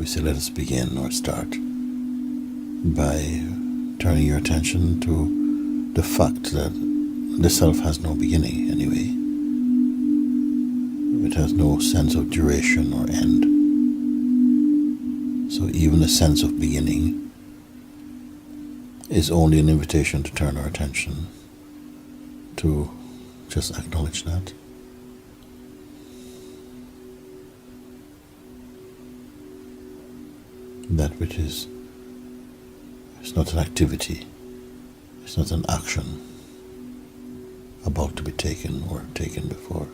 we say let us begin or start by turning your attention to the fact that the self has no beginning anyway. It has no sense of duration or end. So even the sense of beginning is only an invitation to turn our attention to just acknowledge that. That which is, it's not an activity, it's not an action about to be taken or taken before.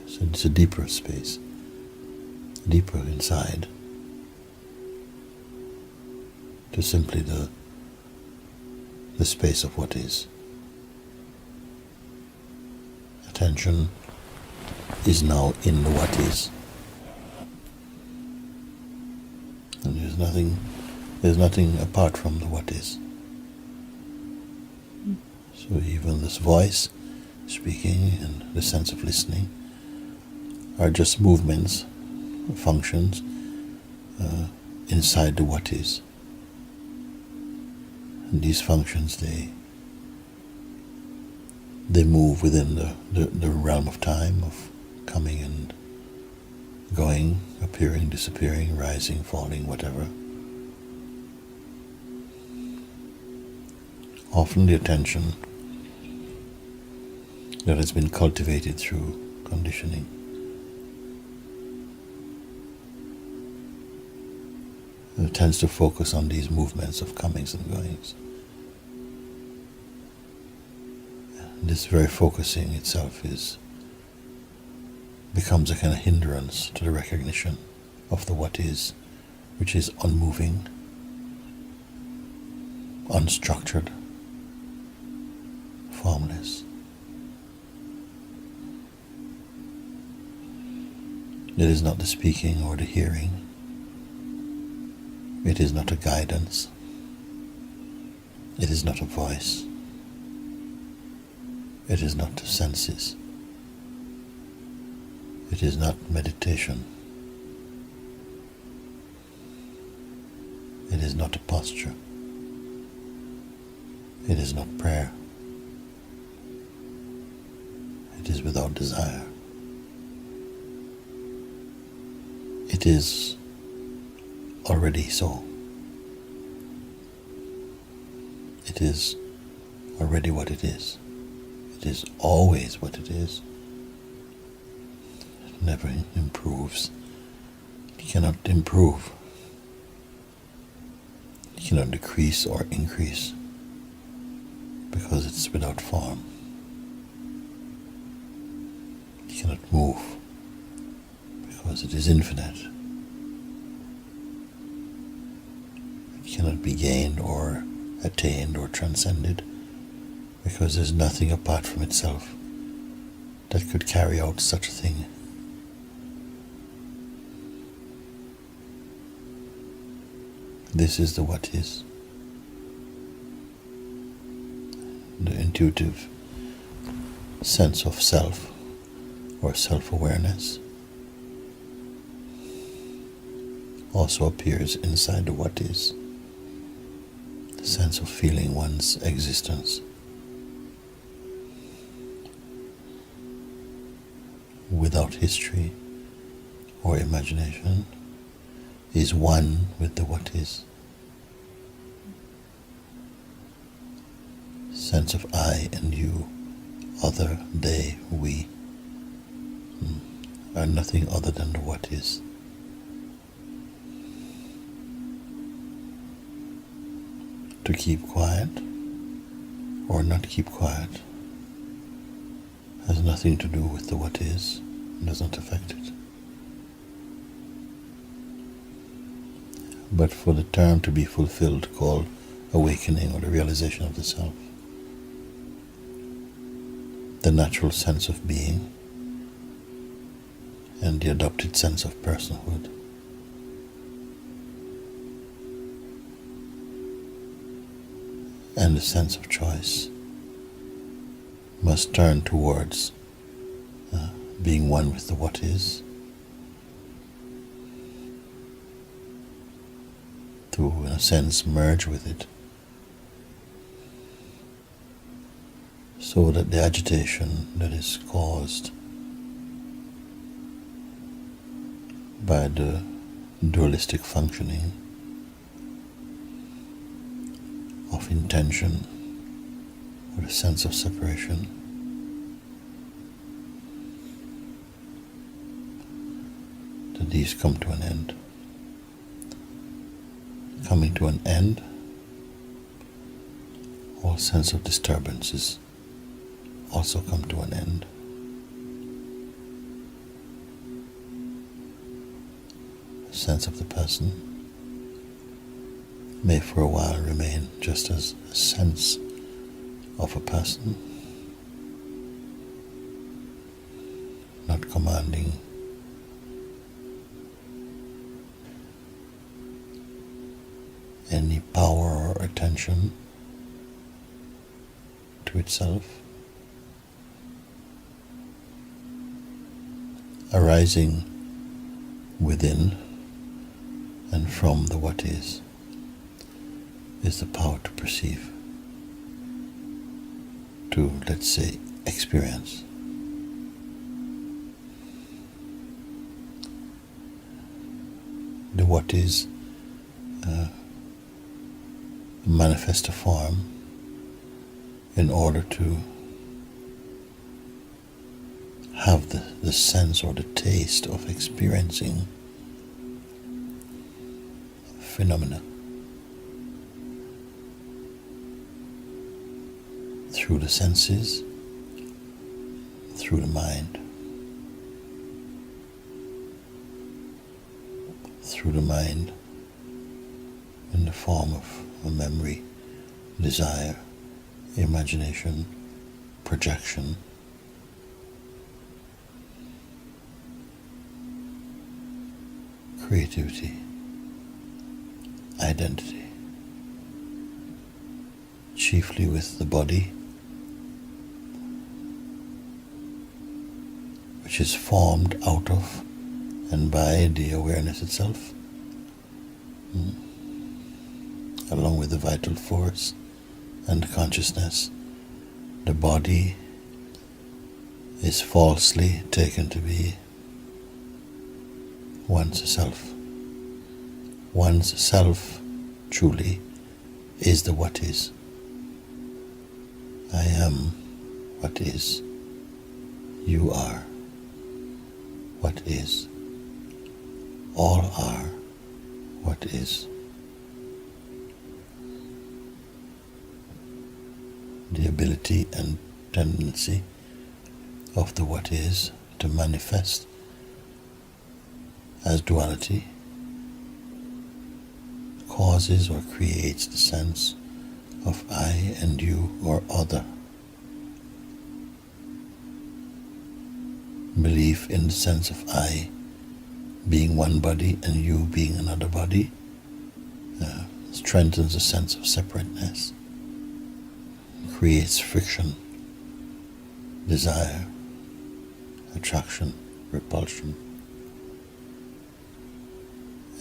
So it's a deeper space, deeper inside, to simply the space of what is. Attention is now in the what is. And there's nothing apart from the what is. So even this voice speaking and the sense of listening are just movements, functions inside the what is. And these functions, they move within the realm of time, of coming and going, appearing, disappearing, rising, falling, whatever. Often the attention that has been cultivated through conditioning tends to focus on these movements of comings and goings. This very focusing itself becomes a kind of hindrance to the recognition of the what is, which is unmoving, unstructured, formless. It is not the speaking or the hearing. It is not a guidance. It is not a voice. It is not the senses. It is not meditation. It is not a posture. It is not prayer. It is without desire. It is already so. It is already what it is. It is always what it is. It never improves. It cannot improve. It cannot decrease or increase because it's without form. It cannot move because it is infinite. It cannot be gained or attained or transcended because there's nothing apart from itself that could carry out such a thing. This is the what is. The intuitive sense of self or self-awareness also appears inside the what is. The sense of feeling one's existence without history or imagination is one with the what is. Sense of I and you, other, they, we, are nothing other than the what is. To keep quiet or not keep quiet has nothing to do with the what is, and doesn't affect it. But for the term to be fulfilled, called awakening or the realization of the self, the natural sense of being and the adopted sense of personhood and the sense of choice must turn towards being one with the what is to, in a sense, merge with it, so that the agitation that is caused by the dualistic functioning of intention or the sense of separation that these come to an end. Coming to an end, all sense of disturbances also come to an end. The sense of the person may for a while remain just as a sense of a person, not commanding any power or attention to itself, arising within and from the what is the power to perceive, to, let's say, experience. The what is manifest a form in order to have the sense or the taste of experiencing phenomena through the senses, through the mind, in the form of a memory, desire, imagination, projection, creativity, identity, chiefly with the body, which is formed out of and by the awareness itself, along with the vital force and the consciousness. The body is falsely taken to be one's self. One's self truly is the what is. I am what is. You are what is. All are what is. The ability and tendency of the what is to manifest as duality causes or creates the sense of I and you or other. Belief in the sense of I being one body and you being another body strengthens a sense of separateness, creates friction, desire, attraction, repulsion,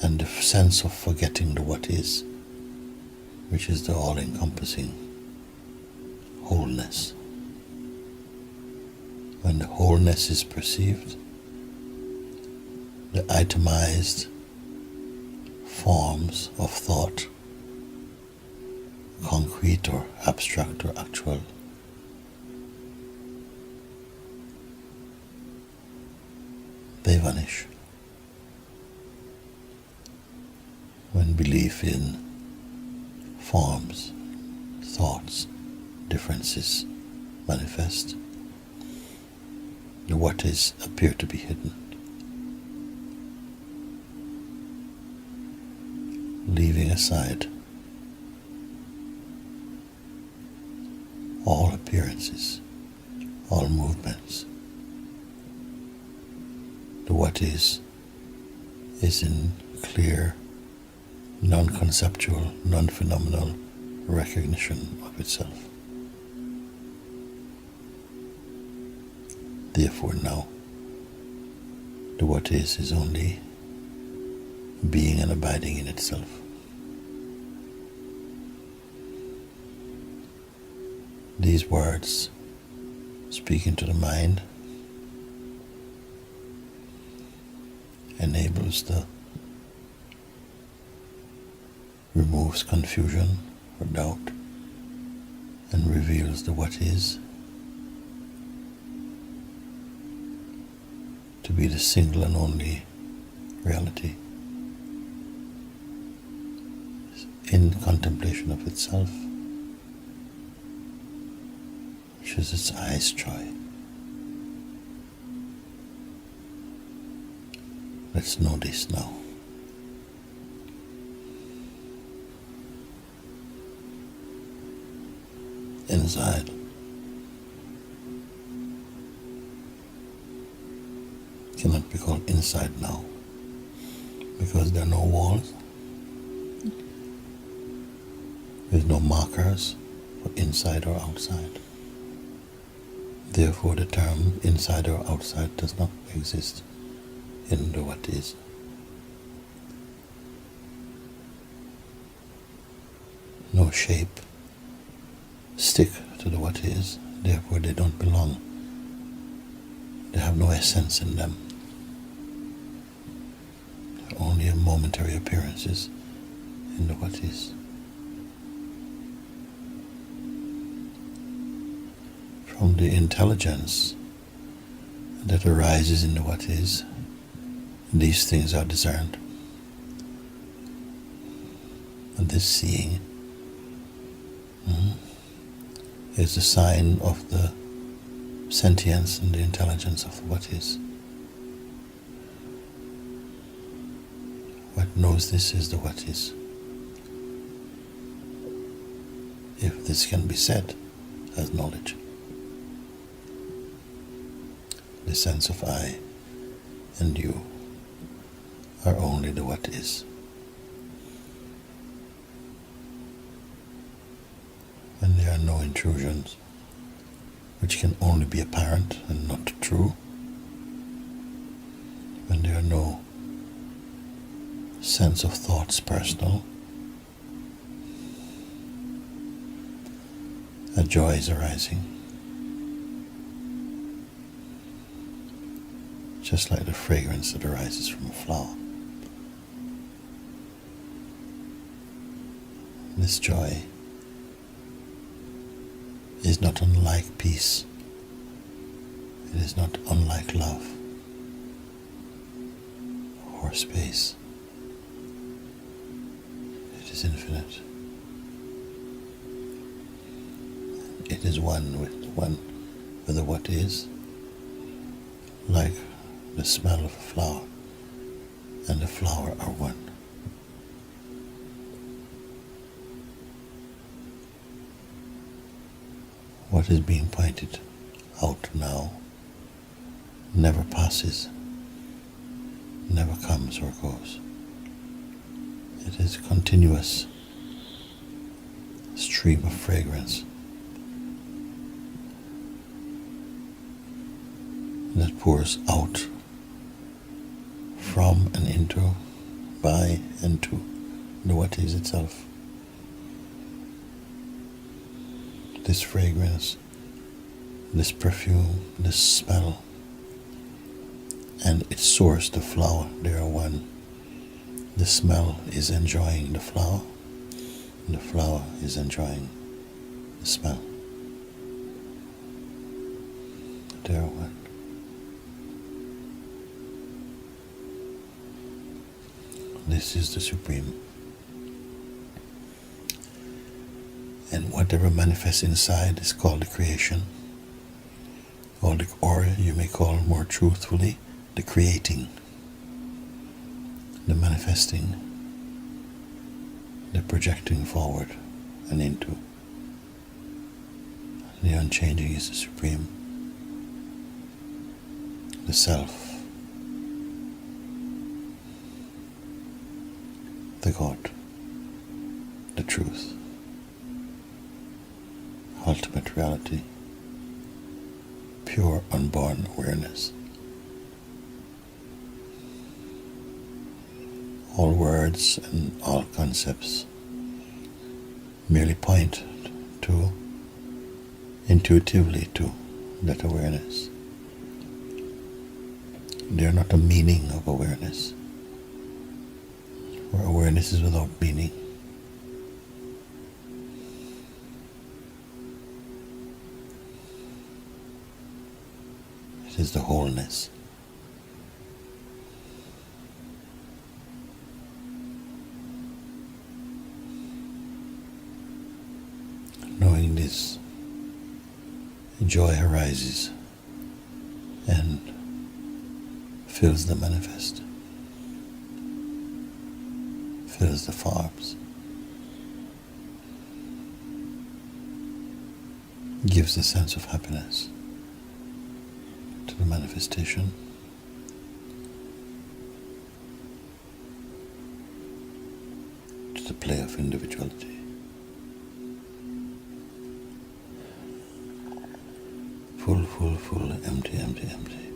and the sense of forgetting the what is, which is the all-encompassing wholeness. When the wholeness is perceived, the itemized forms of thought, concrete or abstract or actual, they vanish. When belief in forms, thoughts, differences manifest, the what is appear to be hidden, leaving aside all appearances, all movements. The what is in clear, non-conceptual, non-phenomenal recognition of itself. Therefore now, the what is only being and abiding in itself. These words speaking to the mind removes confusion or doubt and reveals the what is to be the single and only reality in contemplation of itself, which is its highest joy. Let's know this now. Inside, cannot be called inside now because there are no walls. There's no markers for inside or outside. Therefore, the term inside or outside does not exist in the what is. No shape stick to the what is, therefore they don't belong. They have no essence in them. They're only momentary appearances in the what is. From the intelligence that arises in the what is, these things are discerned. And this seeing is the sign of the sentience and the intelligence of what is. What knows this is the what is. If this can be said as knowledge. The sense of I and you are only the what is. When there are no intrusions, which can only be apparent and not true, when there are no sense of thoughts personal, a joy is arising, just like the fragrance that arises from a flower. This joy is not unlike peace. It is not unlike love or space. It is infinite. It is one with the what is, like the smell of a flower and the flower are one. What is being pointed out now never passes, never comes or goes. It is a continuous stream of fragrance that pours out from and into, by and to the what is itself. This fragrance, this perfume, this smell, and its source, the flower, they are one. The smell is enjoying the flower, and the flower is enjoying the smell. They are one. This is the Supreme. And whatever manifests inside is called the creation, or you may call more truthfully, the creating, the manifesting, the projecting forward and into. The unchanging is the Supreme, the Self, the God, the truth, ultimate reality, pure unborn awareness. All words and all concepts merely point to intuitively to that awareness. They are not a meaning of awareness, where awareness is without meaning. It is the wholeness. Knowing this, joy arises and fills the manifest, fills the forms, gives a sense of happiness to the manifestation. To the play of individuality. Full, full, full, empty, empty, empty.